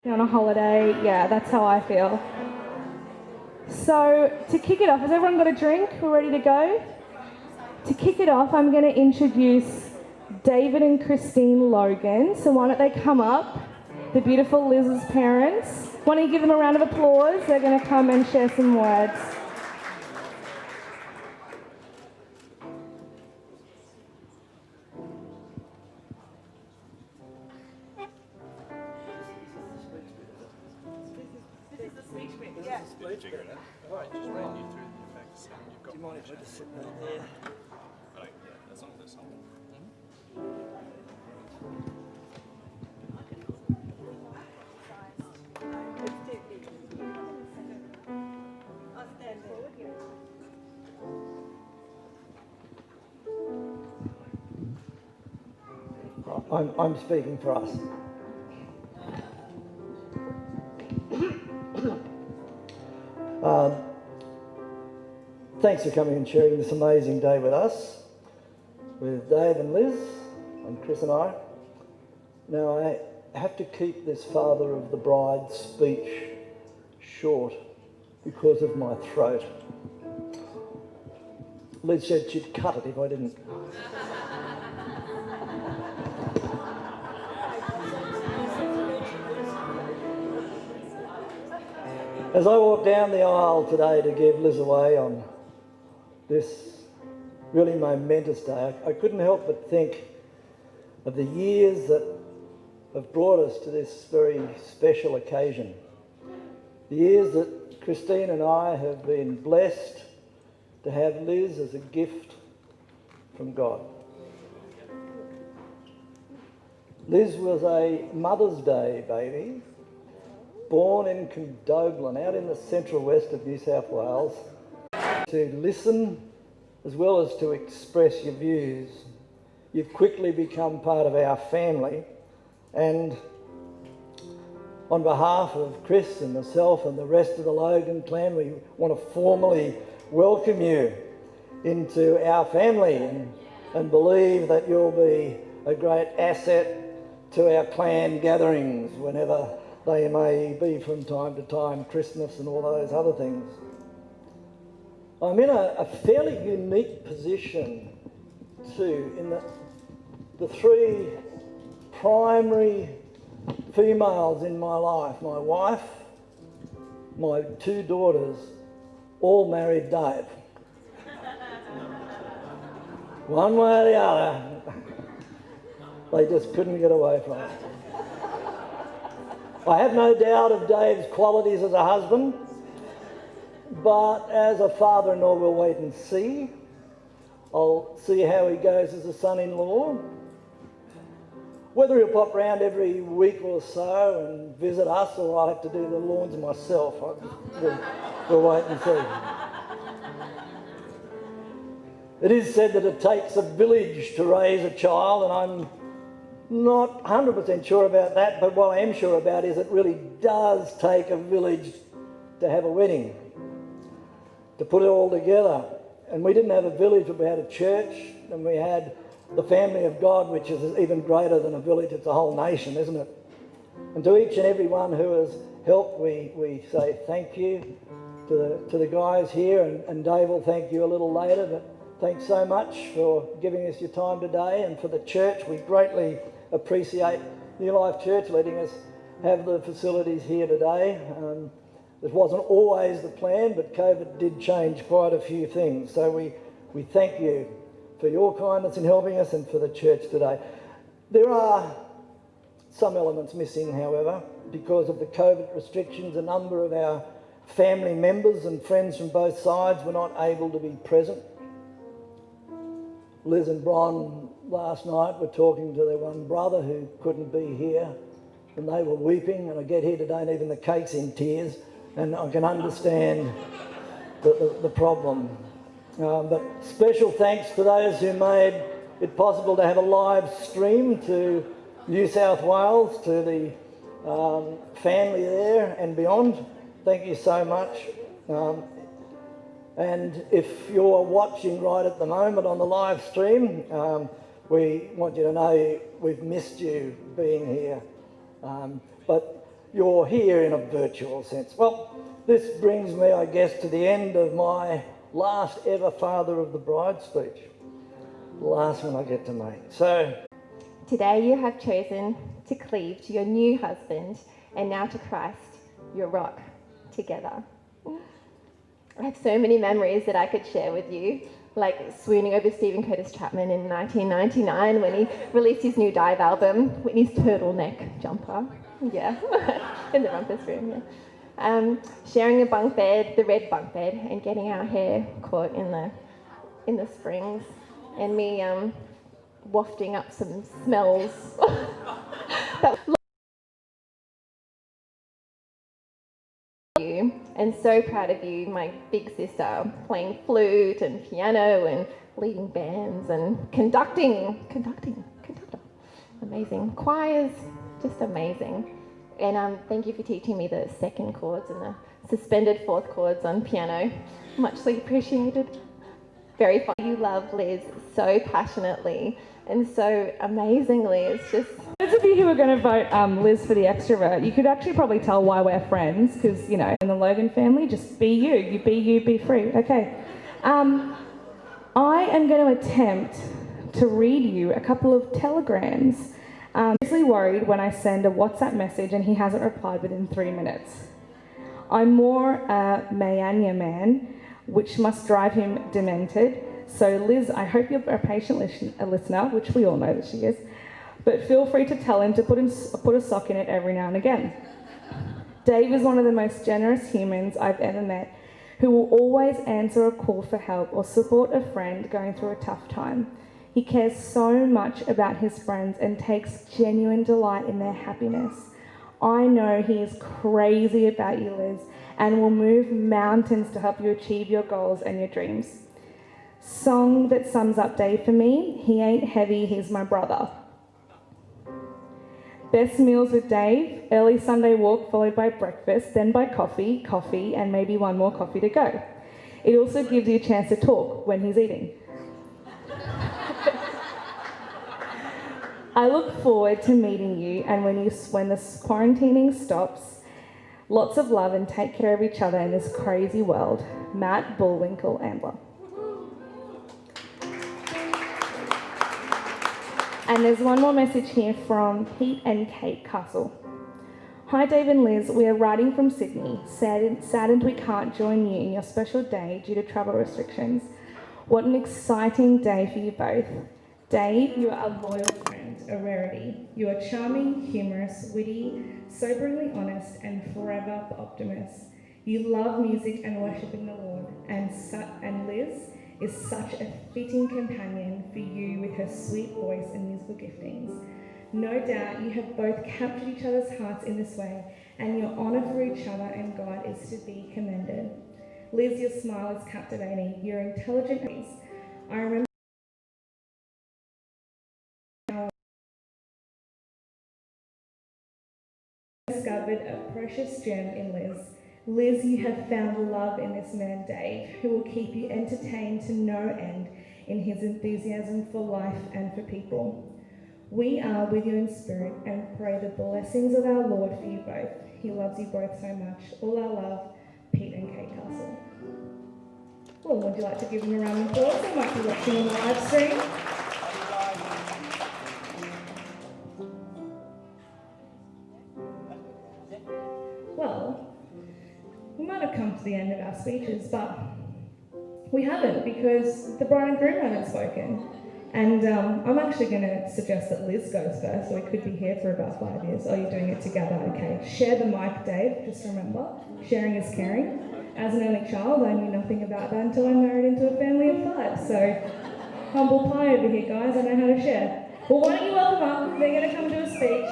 On a holiday, yeah, that's how I feel. So to kick it off, has everyone got a drink? We're ready to go? To kick it off, I'm going to introduce David and Christine Logan. So why don't they come up, the beautiful Liz's parents. Why don't you give them a round of applause? They're going to come and share some words. I'm speaking for us. Thanks for coming and sharing this amazing day with us, with Dave and Liz and Chris and I. Now, I have to keep this father of the bride speech short because of my throat. Liz said she'd cut it if I didn't. As I walk down the aisle today to give Liz away on this really momentous day, I couldn't help but think of the years that have brought us to this very special occasion. The years that Christine and I have been blessed to have Liz as a gift from God. Liz was a Mother's Day baby, born in Condobolin, out in the central west of New South Wales. To listen as well as to express your views, you've quickly become part of our family, and on behalf of Chris and myself and the rest of the Logan clan, we want to formally welcome you into our family and believe that you'll be a great asset to our clan gatherings whenever they may be from time to time, Christmas and all those other things. I'm in a fairly unique position too, in that the three primary females in my life, my wife, my two daughters, all married Dave. One way or the other, they just couldn't get away from it. I have no doubt of Dave's qualities as a husband, but as a father-in-law, we'll wait and see. I'll see how he goes as a son-in-law. Whether he'll pop round every week or so and visit us, or I'll have to do the lawns myself, we'll wait and see. It is said that it takes a village to raise a child, and I'm not 100% sure about that, but what I am sure about is it really does take a village to have a wedding, to put it all together. And we didn't have a village, but we had a church, and we had the family of God, which is even greater than a village. It's a whole nation, isn't it? And to each and every one who has helped, we say thank you to the guys here, and Dave will thank you a little later, but thanks so much for giving us your time today, and for the church. We greatly appreciate New Life Church letting us have the facilities here today. It wasn't always the plan, but COVID did change quite a few things. So we thank you for your kindness in helping us, and for the church today. There are some elements missing, however, because of the COVID restrictions. A number of our family members and friends from both sides were not able to be present. Liz and Bron last night were talking to their one brother who couldn't be here, and they were weeping, and I get here today and even the cake's in tears, and I can understand the problem. But special thanks to those who made it possible to have a live stream to New South Wales, to the family there and beyond. Thank you so much. And if you're watching right at the moment on the live stream, we want you to know we've missed you being here. But you're here in a virtual sense. Well, this brings me, I guess, to the end of my last ever Father of the Bride speech. The last one I get to make. So, today you have chosen to cleave to your new husband and now to Christ, your rock, together. I have so many memories that I could share with you, like swooning over Stephen Curtis Chapman in 1999 when he released his new Dive album, Whitney's turtleneck jumper, yeah, in the Rumpus room, yeah. Sharing a bunk bed, the red bunk bed, and getting our hair caught in the springs, and me wafting up some smells. You and so proud of you, my big sister, playing flute and piano and leading bands and conductor, amazing, choirs, just amazing. And thank you for teaching me the second chords and the suspended fourth chords on piano, muchly appreciated. Very fun. You love Liz so passionately and so amazingly. It's just... Those of you who are going to vote Liz for the extrovert, you could actually probably tell why we're friends, because, you know, in the Logan family, just be you. You be free. Okay. I am going to attempt to read you a couple of telegrams. I'm usually worried when I send a WhatsApp message and he hasn't replied within 3 minutes. I'm more a Mayanya man, which must drive him demented. So Liz, I hope you're a patient listener, which we all know that she is, but feel free to tell him to put a sock in it every now and again. Dave is one of the most generous humans I've ever met, who will always answer a call for help or support a friend going through a tough time. He cares so much about his friends and takes genuine delight in their happiness. I know he is crazy about you, Liz, and will move mountains to help you achieve your goals and your dreams. Song that sums up Dave for me: he ain't heavy, he's my brother. Best meals with Dave: early Sunday walk followed by breakfast, then by coffee, and maybe one more coffee to go. It also gives you a chance to talk when he's eating. I look forward to meeting you, and when the quarantining stops, lots of love and take care of each other in this crazy world. Matt Bullwinkle Ambler. And there's one more message here from Pete and Kate Castle. Hi Dave and Liz, we are writing from Sydney. Saddened we can't join you in your special day due to travel restrictions. What an exciting day for you both. Dave, you are a loyal friend, a rarity. You are charming, humorous, witty, soberingly honest, and forever the optimist. You love music and worshiping the Lord, and Liz is such a fitting companion for you with her sweet voice and musical giftings. No doubt you have both captured each other's hearts in this way, and your honour for each other and God is to be commended. Liz, your smile is captivating. You're intelligent. I remember discovered a precious gem in Liz. Liz, you have found love in this man, Dave, who will keep you entertained to no end in his enthusiasm for life and for people. We are with you in spirit and pray the blessings of our Lord for you both. He loves you both so much. All our love, Pete and Kate Castle. Well, would you like to give them a round of applause? They might be watching on the live stream. Well, we might have come to the end of our speeches, but we haven't, because the bride and groom haven't spoken. And I'm actually going to suggest that Liz goes first, so we could be here for about 5 years. Oh, you're doing it together, okay. Share the mic, Dave, just remember. Sharing is caring. As an only child, I knew nothing about that until I married into a family of 5. So, humble pie over here, guys, I know how to share. Well, why don't you welcome up? They're going to come do a speech.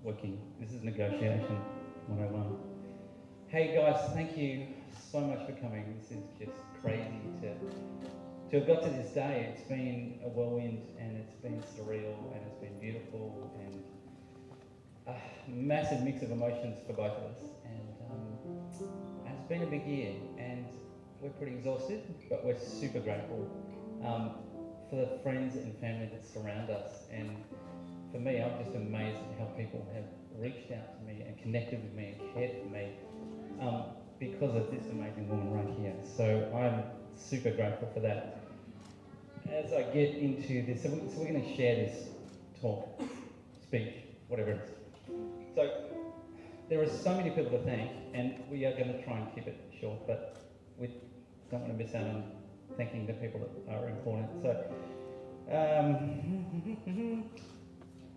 Working. This is Negotiation 101. Hey guys, thank you so much for coming. This is just crazy to have got to this day. It's been a whirlwind and it's been surreal and it's been beautiful, and a massive mix of emotions for both of us, and it's been a big year, and we're pretty exhausted, but we're super grateful for the friends and family that surround us. And for me, I'm just amazed at how people have reached out to me and connected with me and cared for me because of this amazing woman right here. So I'm super grateful for that. As I get into this, so we're going to share this talk, speech, whatever it is. So there are so many people to thank, and we are going to try and keep it short, but we don't want to miss out on thanking the people that are important. So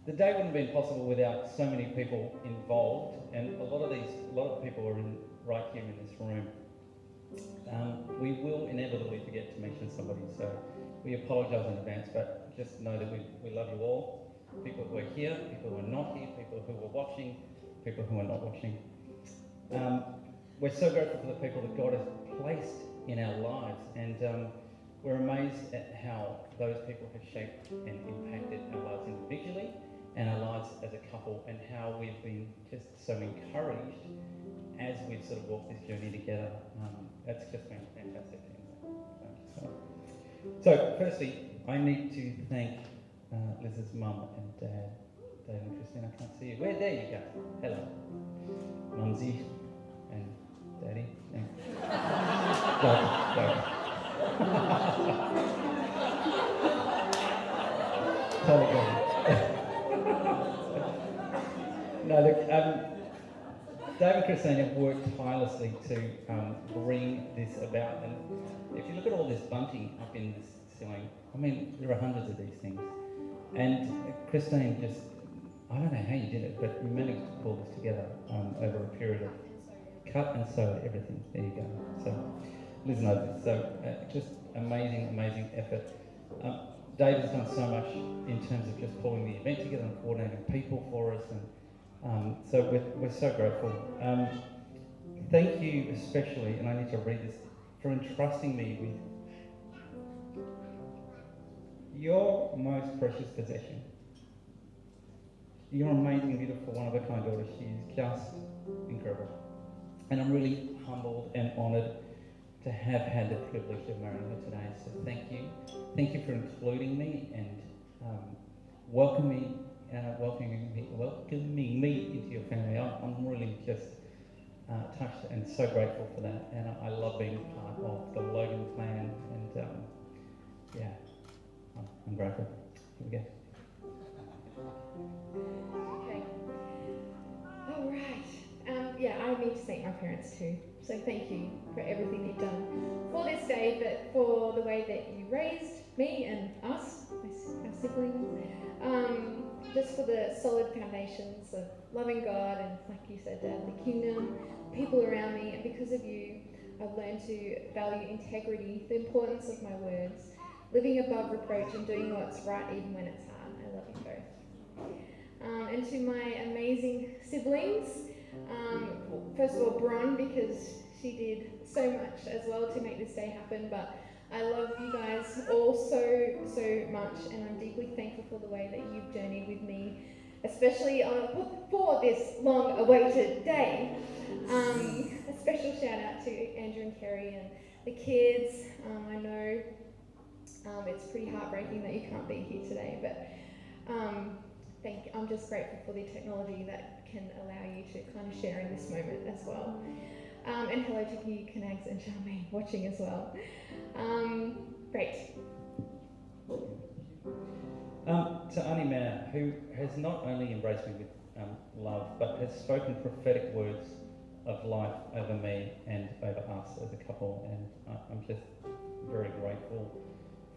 the day wouldn't have been possible without so many people involved, and a lot of people are right here in this room. We will inevitably forget to mention somebody, so we apologise in advance, but just know that we love you all. People who are here, people who are not here, people who are watching, people who are not watching. We're so grateful for the people that God has placed in our lives, and we're amazed at how those people have shaped and impacted our lives individually and our lives as a couple, and how we've been just so encouraged as we've sort of walked this journey together. That's just been fantastic. So firstly, I need to thank Liz's mum and dad, Dave and Christine. I can't see you. There you go. Hello. Mumsy and Daddy. Go. Totally go. No, look, Dave and Christine have worked tirelessly to bring this about. And if you look at all this bunting up in this ceiling, I mean, there are hundreds of these things. And Christine just, I don't know how you did it, but you managed to pull this together over a period of cut and sew everything. There you go. So Liz knows this. So just amazing effort. Dave has done so much in terms of just pulling the event together and coordinating people for us, and so we're so grateful. Thank you especially, and I need to read this, for entrusting me with your most precious possession. Your amazing, beautiful, one-of-a-kind daughter. She is just incredible. And I'm really humbled and honoured to have had the privilege of marrying her today. So thank you. Thank you for including me and welcoming me into your family. I'm really just touched and so grateful for that. And I love being part of the Logan clan. And yeah, I'm grateful. Here we go. Okay. All right. I need to thank my parents too. So thank you for everything you've done for this day, but for the way that you raised me and us, our siblings. Just for the solid foundations of loving God and, like you said, Dad, the kingdom, people around me. And because of you, I've learned to value integrity, the importance of my words, living above reproach and doing what's right even when it's hard. I love you both. And to my amazing siblings, first of all, Bron, because she did so much as well to make this day happen, but I love you guys all so much, and I'm deeply thankful for the way that you've journeyed with me, especially for this long-awaited day. A special shout out to Andrew and Kerry and the kids. I know it's pretty heartbreaking that you can't be here today, but I'm just grateful for the technology that can allow you to kind of share in this moment as well. And hello to you, Kanags and Charmaine, watching as well. Great. To Auntie Manna, who has not only embraced me with love, but has spoken prophetic words of life over me and over us as a couple, and I'm just very grateful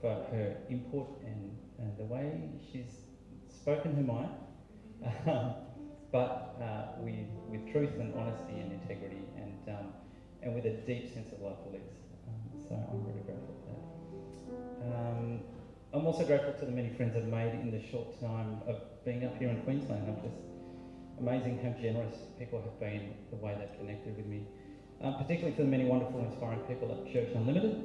for her input and the way she's spoken her mind, but with truth and honesty and integrity, and with a deep sense of love for Liz. So I'm really grateful for that. I'm also grateful to the many friends I've made in the short time of being up here in Queensland. I'm just amazing how generous people have been, the way they've connected with me. Particularly for the many wonderful, inspiring people at Church Unlimited.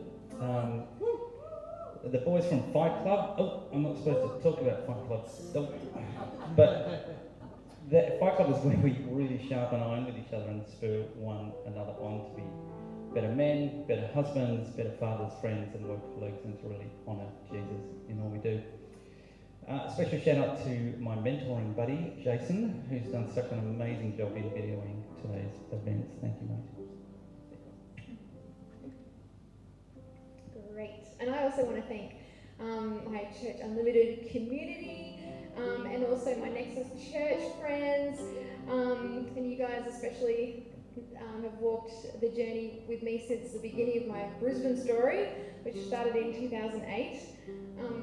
The boys from Fight Club. Oh, I'm not supposed to talk about Fight Club. But The Fight Club is where we really sharpen iron with each other and spur one another on to be better men, better husbands, better fathers, friends, and work colleagues, and to really honour Jesus in all we do. Special shout out to my mentoring buddy, Jason, who's done such an amazing job in videoing today's events. Thank you, mate. Great. And I also want to thank my Church Unlimited community and also my Nexus Church friends. And you guys especially have walked the journey with me since the beginning of my Brisbane story, which started in 2008.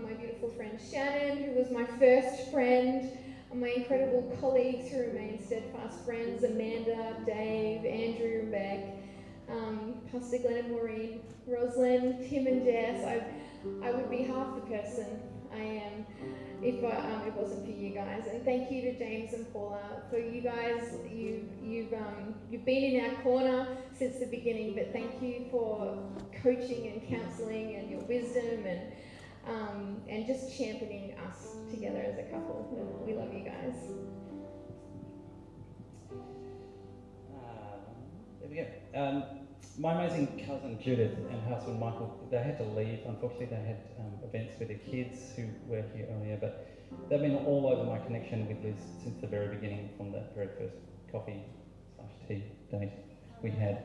My beautiful friend Shannon, who was my first friend, my incredible colleagues who remain steadfast friends, Amanda, Dave, Andrew and Beck, Pastor Glenn and Maureen, Rosalind, Tim and Jess. I would be half the person I am if it wasn't for you guys. And thank you to James and Paula for you guys. You've been in our corner since the beginning, but thank you for coaching and counselling and your wisdom and just championing us together as a couple. We love you guys. There we go. My amazing cousin Judith and husband Michael, they had to leave. Unfortunately, they had events with their kids who were here earlier, but they've been all over my connection with Liz since the very beginning, from that very first coffee/tea date we had.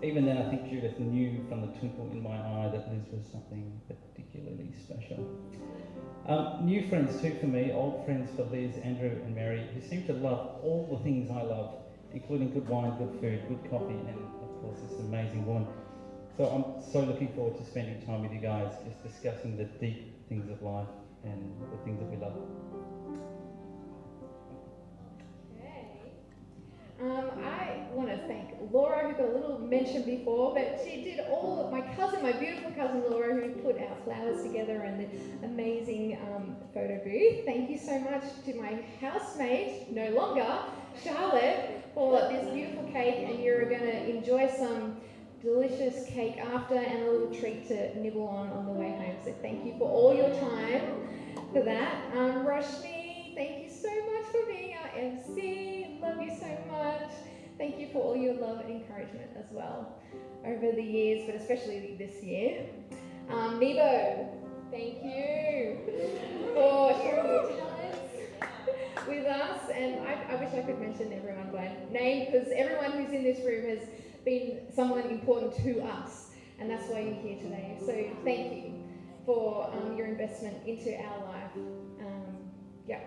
Even then, I think Judith knew from the twinkle in my eye that Liz was something particularly special. New friends too for me, old friends for Liz, Andrew and Mary, who seem to love all the things I love, including good wine, good food, good coffee, and of course this amazing woman. So I'm so looking forward to spending time with you guys, just discussing the deep things of life and the things that we love. I want to thank Laura, who got a little mention before, but she did all of my beautiful cousin Laura, who put our flowers together and the amazing photo booth. Thank you so much to my housemate, no longer, Charlotte, for this beautiful cake, and you're going to enjoy some delicious cake after and a little treat to nibble on the way home. So thank you for all your time for that. Roshni, thank you so much for being our MC. Love you so much. Thank you for all your love and encouragement as well over the years, but especially this year. Nebo, thank you for sharing your talents with us. And I wish I could mention everyone by name, because everyone who's in this room has been someone important to us, and that's why you're here today. So thank you for your investment into our life. Yeah.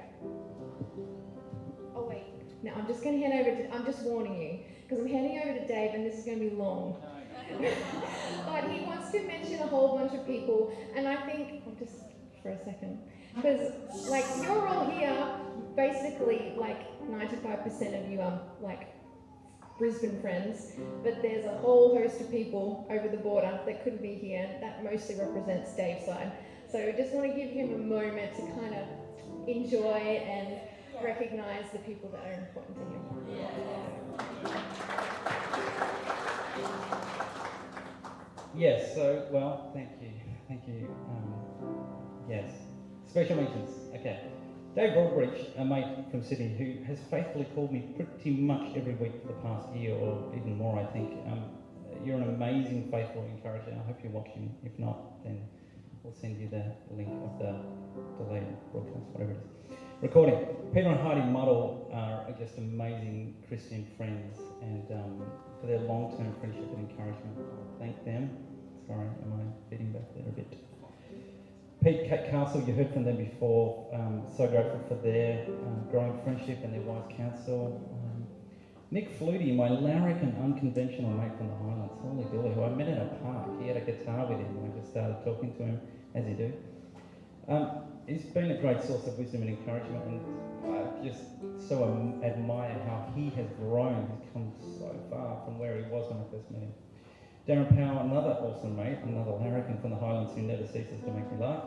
Oh wait. Now I'm just going to hand over to, I'm just warning you, because I'm handing over to Dave and this is going to be long. But he wants to mention a whole bunch of people, and I think, just for a second, because like you're all here, basically like 95% of you are like Brisbane friends, but there's a whole host of people over the border that couldn't be here. That mostly represents Dave's side. So I just want to give him a moment to kind of enjoy and recognise the people that are important to him. Yes, so, well, thank you. Yes, special mentions. Okay. Dave Broadbridge, a mate from Sydney, who has faithfully called me pretty much every week for the past year, or even more, I think. You're an amazing, faithful encourager. I hope you're watching. If not, then we'll send you the link of the delayed broadcast, whatever it is. Recording. Peter and Heidi Muddle are just amazing Christian friends, and for their long-term friendship and encouragement, I'll thank them. Sorry, am I beating back there a bit? Pete, Kate Castle, you heard from them before. So grateful for their growing friendship and their wise counsel. Nick Flutie, my larrikin unconventional mate from the Highlands, holy billy, who I met in a park. He had a guitar with him, and I just started talking to him, as you do. He's been a great source of wisdom and encouragement, and I just so admire how he has grown. He's come so far from where he was when I first met him. Darren Power, another awesome mate, another larrikin from the Highlands who never ceases to make me laugh.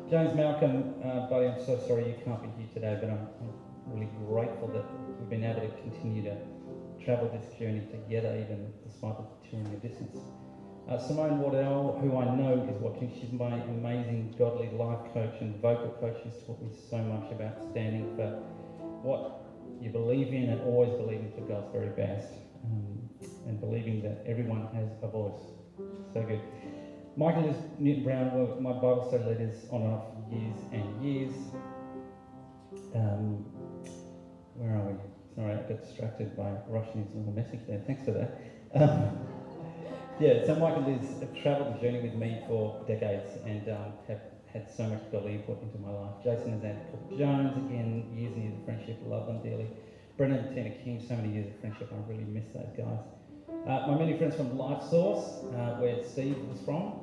James Malcolm, buddy, I'm so sorry you can't be here today, but I'm really grateful that we've been able to continue to travel this journey together, even despite the touring of distance. Simone Wardell, who I know is watching, she's my amazing godly life coach and vocal coach. She's taught me so much about standing for what you believe in, and always believing for God's very best, and believing that everyone has a voice. So good. Michael and Liz Newton Brown were my Bible study leaders on and off for years and years. Where are we? Sorry, I got distracted by rushing into the message there. Thanks for that. Yeah, so Mike and Liz have travelled the journey with me for decades and have had so much godly input into my life. Jason and Zach Jones, again, years and years of friendship, love them dearly. Brendan and Tina King, so many years of friendship, I really miss those guys. My many friends from Life Source, where Steve was from,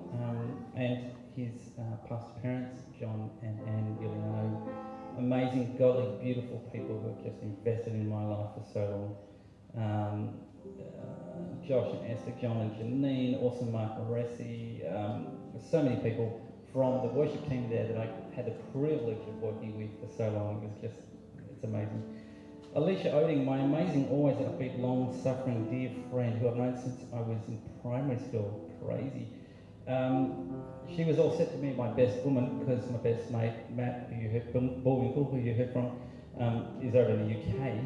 and his pastor parents, John and Anne Giuliano. Amazing, godly, beautiful people who have just invested in my life for so long. Josh and Esther, John and Janine, also Mark Moresi, so many people from the worship team there that I had the privilege of working with for so long. It was just, it's amazing. Alicia Oding, my amazing, always upbeat, long-suffering, dear friend who I've known since I was in primary school. Crazy. She was all set to be my best woman because my best mate, Matt, who you heard from, Bullwinkle, who you heard from, is over in the UK.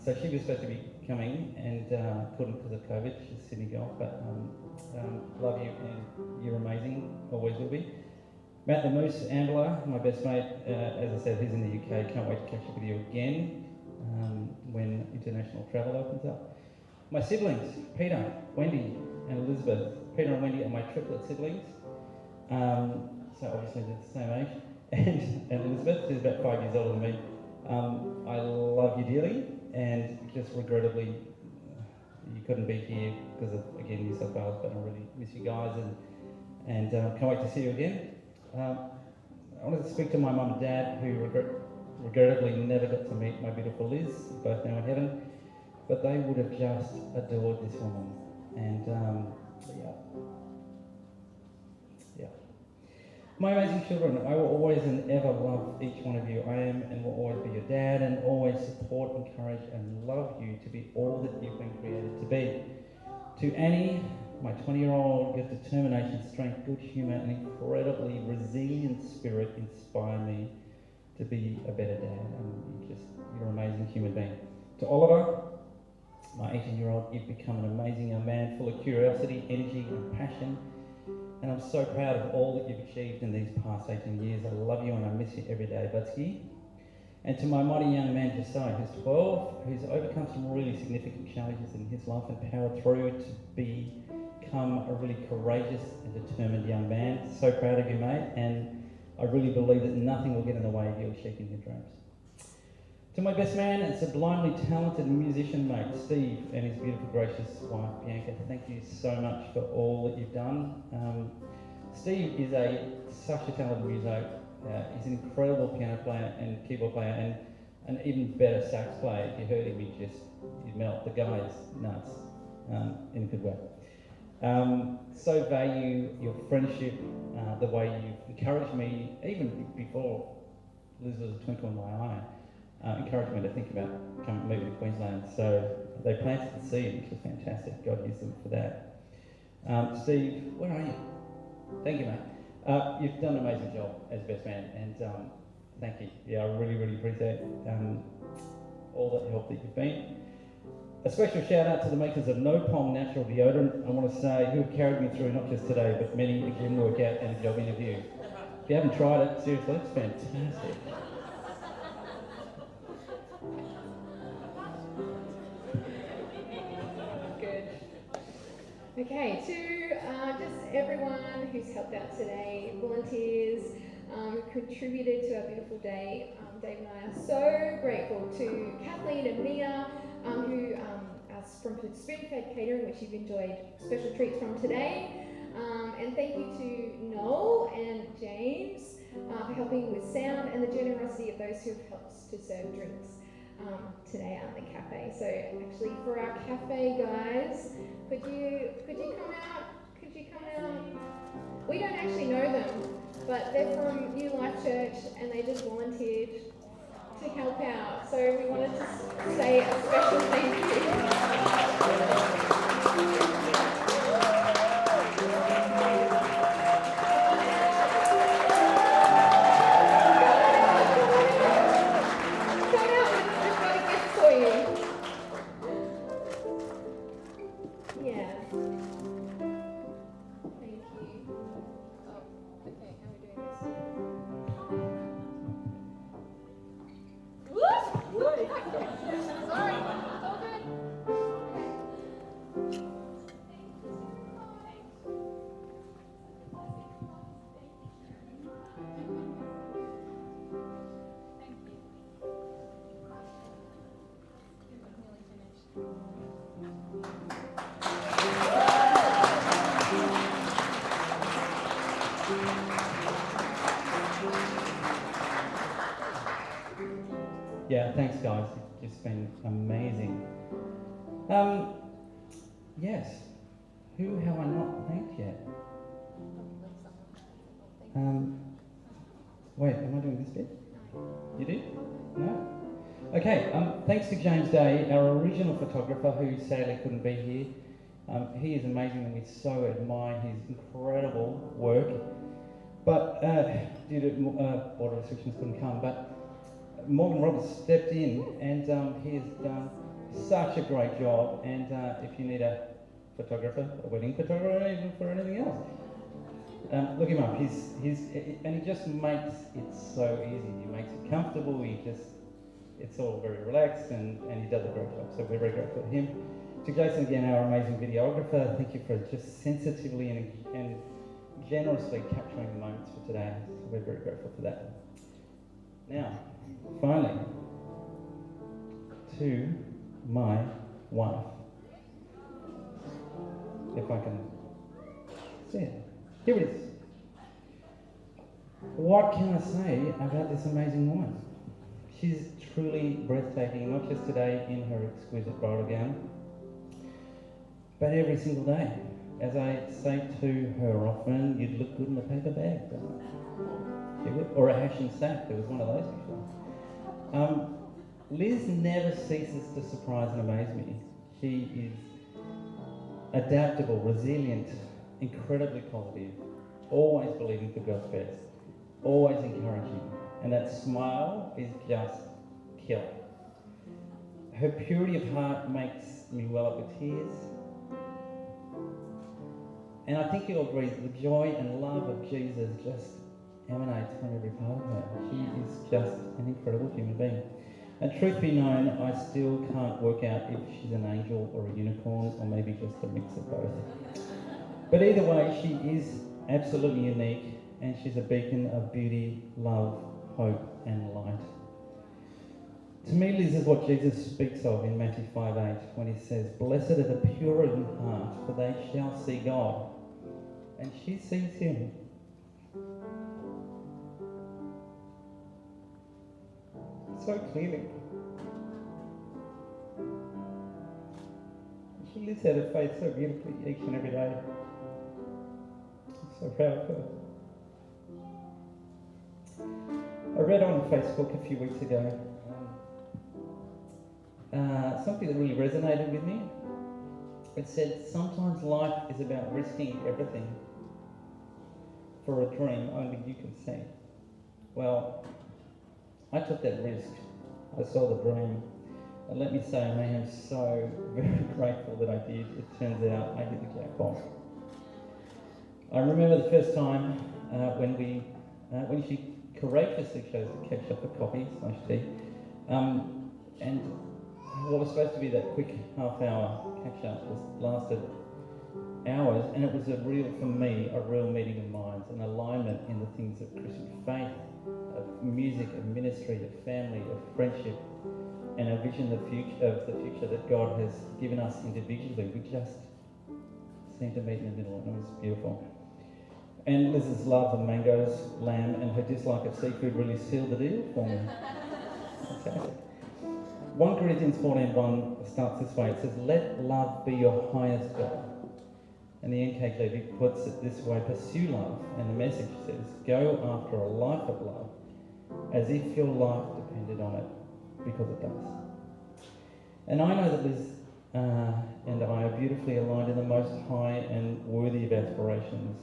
So she was supposed to be coming and couldn't because of COVID. She's Sydney Golf, but love you and you're amazing, always will be. Matt the Moose Ambler, my best mate, as I said, he's in the UK. Can't wait to catch up with you again when international travel opens up. My siblings, Peter, Wendy and Elizabeth. Peter and Wendy are my triplet siblings. So obviously they're the same age. And Elizabeth is about 5 years older than me. I love you dearly, and just regrettably you couldn't be here because of, again, New South Wales, but I really miss you guys and can't wait to see you again. I wanted to speak to my mum and dad, who regrettably never got to meet my beautiful Liz, both now in heaven, but they would have just adored this woman. And my amazing children, I will always and ever love each one of you. I am and will always be your dad, and always support, encourage and love you to be all that you've been created to be. To Annie, my 20-year-old, your determination, strength, good humour and incredibly resilient spirit inspire me to be a better dad. And you're an amazing human being. To Oliver, my 18-year-old, you've become an amazing young man, full of curiosity, energy and passion. And I'm so proud of all that you've achieved in these past 18 years. I love you and I miss you every day, Butsky. And to my mighty young man, Josiah, who's 12, who's overcome some really significant challenges in his life and powered through to become a really courageous and determined young man. So proud of you, mate, and I really believe that nothing will get in the way of you achieving your dreams. To my best man and sublimely talented musician mate, Steve, and his beautiful, gracious wife, Bianca, thank you so much for all that you've done. Steve is such a talented muso. He's an incredible piano player and keyboard player, and an even better sax player. If you heard him, you'd melt. The guy is nuts, in a good way. So value your friendship, the way you've encouraged me, even before Liz was a twinkle in my eye. Encouraged me to think about moving to Queensland. So they planted the seed, which was fantastic. God used them for that. Steve, where are you? Thank you, mate. You've done an amazing job as best man, and thank you. Yeah, I really, really appreciate all the help that you've been. A special shout out to the makers of No Pong Natural Deodorant. I want to say, who have carried me through not just today, but many a gym workout and a job interview. If you haven't tried it, seriously, it's fantastic. Okay, to just everyone who's helped out today, volunteers, who contributed to our beautiful day, Dave and I are so grateful to Kathleen and Mia, who are from Spoonfed Catering, which you've enjoyed special treats from today. And thank you to Noel and James for helping with sound, and the generosity of those who have helped to serve drinks today at the cafe. So actually, for our cafe guys, could you come out? Could you come out? We don't actually know them, but they're from New Life Church and they just volunteered to help out. So we wanted to say a special thank you. So Yeah, thanks guys. It's just been amazing. Yes. Who have I not thanked yet? Wait, am I doing this bit? You did? No? Okay, thanks to James Day, our original photographer who sadly couldn't be here. He is amazing and we so admire his incredible work. But due to border restrictions couldn't come. But Morgan Roberts stepped in and he has done such a great job. And if you need a photographer, a wedding photographer, or even for anything else, look him up. And he just makes it so easy. He makes it comfortable. It's all very relaxed, and he does a great job. So we're very grateful to him. To Jason again, our amazing videographer. Thank you for just sensitively and generously capturing the moments for today. So we're very grateful for that. Now, finally, to my wife. If I can see it. Here it is. What can I say about this amazing woman? She's truly breathtaking, not just today in her exquisite bridal gown, but every single day. As I say to her often, you'd look good in a paper bag, don't you? She would. Or a hash and sack, there was one of those before. Liz never ceases to surprise and amaze me. She is adaptable, resilient, incredibly positive, always believing for God's best, always encouraging, and that smile is just killer. Her purity of heart makes me well up with tears. And I think you'll agree that the joy and love of Jesus just emanates from every part of her. She is just an incredible human being. And truth be known, I still can't work out if she's an angel or a unicorn, or maybe just a mix of both. But either way, she is absolutely unique, and she's a beacon of beauty, love, hope, and light. To me, Liz is what Jesus speaks of in Matthew 5:8, when he says, "Blessed are the pure in heart, for they shall see God." And she sees him. So clearly. She lives out her faith so beautifully each and every day. I'm so proud of her. I read on Facebook a few weeks ago something that really resonated with me. It said, sometimes life is about risking everything for a dream only you can see. Well, I took that risk. I saw the dream. And let me say, I am so very grateful that I did. It turns out I hit the jackpot. I remember the first time when she courageously chose to catch up a coffee/tea. And what was supposed to be that quick half-hour catch-up lasted hours, and it was for me, a real meeting of minds, an alignment in the things of Christian faith, of music, of ministry, of family, of friendship, and a vision of the future that God has given us individually. We just seemed to meet in the middle, and it was beautiful. And Liz's love of mangoes, lamb, and her dislike of seafood really sealed the deal for me. Fantastic. 1 Corinthians 14:1 starts this way. It says, "Let love be your highest goal." And the NKJV puts it this way: "Pursue love." And the Message says, "Go after a life of love as if your life depended on it, because it does." And I know that Liz and I are beautifully aligned in the most high and worthy of aspirations,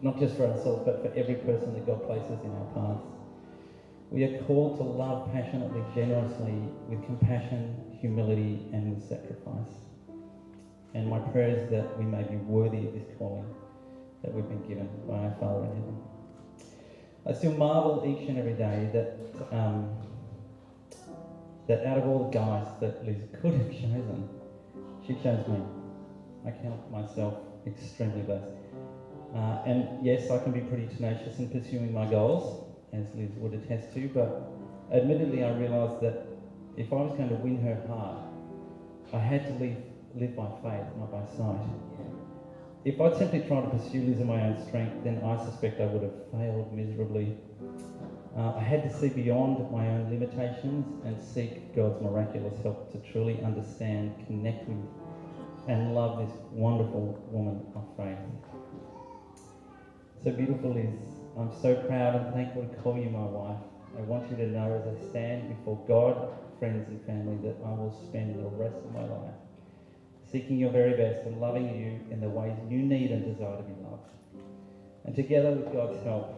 not just for ourselves, but for every person that God places in our paths. We are called to love passionately, generously, with compassion, humility, and with sacrifice. And my prayer is that we may be worthy of this calling that we've been given by our Father in heaven. I still marvel each and every day that out of all the guys that Liz could have chosen, she chose me. I count myself extremely blessed. And yes, I can be pretty tenacious in pursuing my goals, as Liz would attest to, but admittedly I realised that if I was going to win her heart, I had to live by faith, not by sight. If I'd simply tried to pursue Liz in my own strength, then I suspect I would have failed miserably. I had to see beyond my own limitations and seek God's miraculous help to truly understand, connect with, and love this wonderful woman of faith. So beautiful, Liz. I'm so proud and thankful to call you my wife. I want you to know as I stand before God, friends and family that I will spend the rest of my life seeking your very best and loving you in the ways you need and desire to be loved. And together with God's help,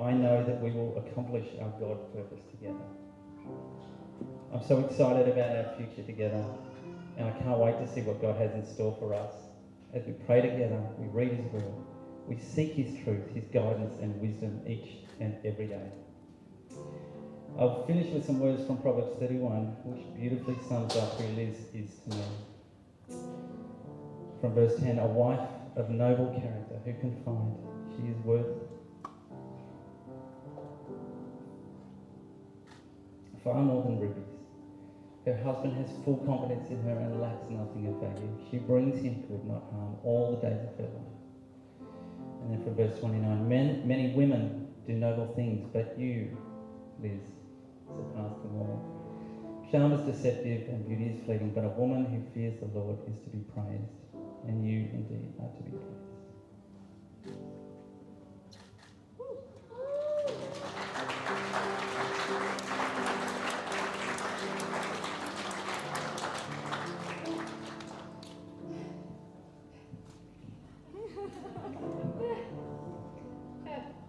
I know that we will accomplish our God purpose together. I'm so excited about our future together, and I can't wait to see what God has in store for us. As we pray together, we read His Word, we seek His truth, His guidance and wisdom each and every day. I'll finish with some words from Proverbs 31, which beautifully sums up who Liz is to me. From verse 10, a wife of noble character, who can find? She is worth far more than rubies. Her husband has full confidence in her and lacks nothing of value. She brings him good, not harm, all the days of her life. And then from verse 29, many women do noble things, but you, Liz, surpass them all. Charm is deceptive and beauty is fleeting, but a woman who fears the Lord is to be praised, and you indeed are to be praised.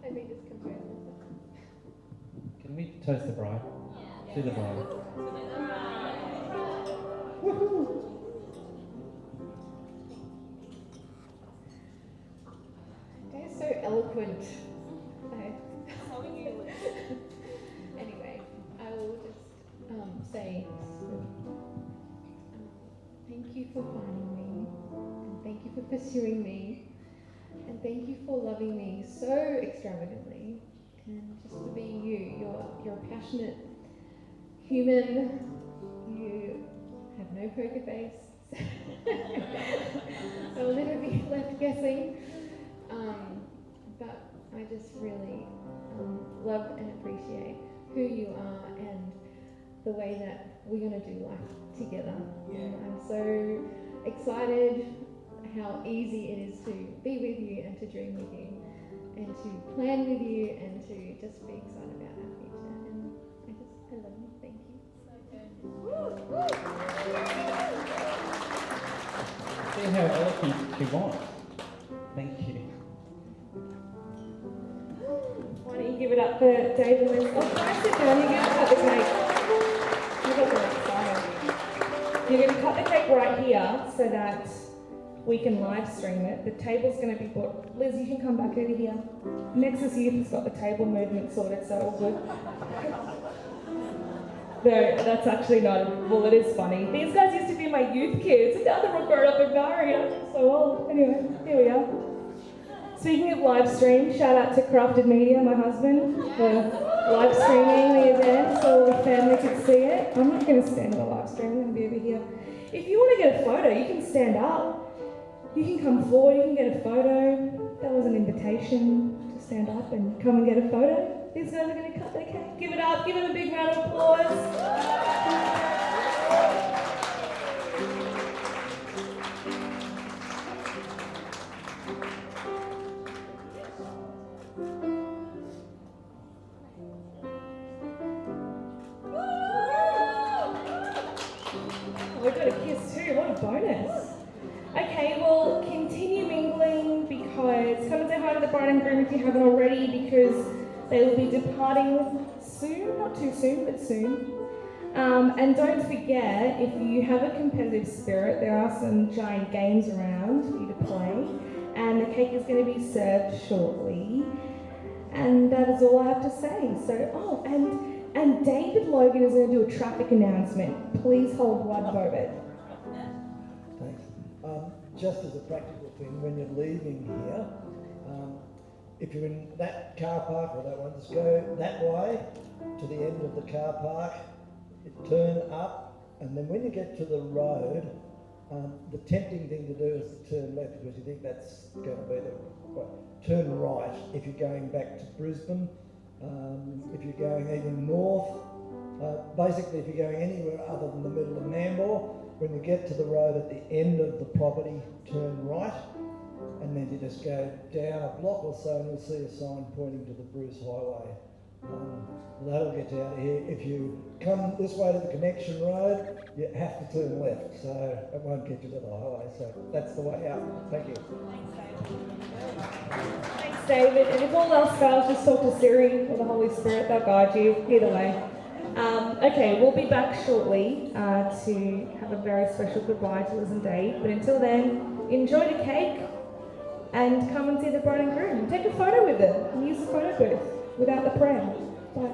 Let me just compose myself. Can we toast the bride? To the bride. They're so eloquent. Anyway, I will just say thank you for finding me, and thank you for pursuing me, and thank you for loving me so extravagantly, and just for being you. You're a passionate human. You have no poker face. I'll never be left guessing. But I just really love and appreciate who you are and the way that we're going to do life together. I'm so excited how easy it is to be with you and to dream with you and to plan with you and to just be excited about our future. And I love you. Thank you. See how eloquent she was. Thank you. Why don't you give it up for Dave and Liz? Oh, can I sit down? You're going to cut the cake. You got the excited. You're going to cut the cake right here so that we can live stream it. The table's going to be brought. Liz, you can come back over here. Nexus Youth has got the table movement sorted, so all good. No, that's actually not. Well, it is funny. These guys used to be my youth kids, and now they're all grown up and married. I'm so old. Anyway, here we are. Speaking of live stream, shout out to Crafted Media, my husband, for live streaming the event so all the family could see it. I'm not going to stand in the live stream, I'm going to be over here. If you want to get a photo, you can stand up. You can come forward, you can get a photo. That was an invitation to stand up and come and get a photo. These guys are going to cut their cake. Give it up, give them a big round of applause. We've got a kiss too, what a bonus. Okay, well, continue mingling because come and say hi to the bride and groom if you haven't already because they will be departing soon, not too soon, but soon. And don't forget, if you have a competitive spirit, there are some giant games around for you to play and the cake is going to be served shortly. And that is all I have to say. So, and David Logan is going to do a traffic announcement. Please hold one moment. Thanks. Just as a practical thing, when you're leaving here, if you're in that car park or that one, just go that way to the end of the car park, turn up, and then when you get to the road, the tempting thing to do is to turn left because you think that's going to be the right. Turn right if you're going back to Brisbane, If you're going even north, basically if you're going anywhere other than the middle of Nambour, when you get to the road at the end of the property, turn right, and then you just go down a block or so and you'll see a sign pointing to the Bruce Highway. That'll get you out of here. If you come this way to the connection road, you have to turn left, so it won't get you to the highway. So that's the way out. Thank you. Thanks, David. And if all else fails, just talk to Siri or the Holy Spirit. They'll guide you either way. Okay, we'll be back shortly to have a very special goodbye to Liz and Dave. But until then, enjoy the cake and come and see the bride and groom. Take a photo with them and use the photo booth without the pram. Bye.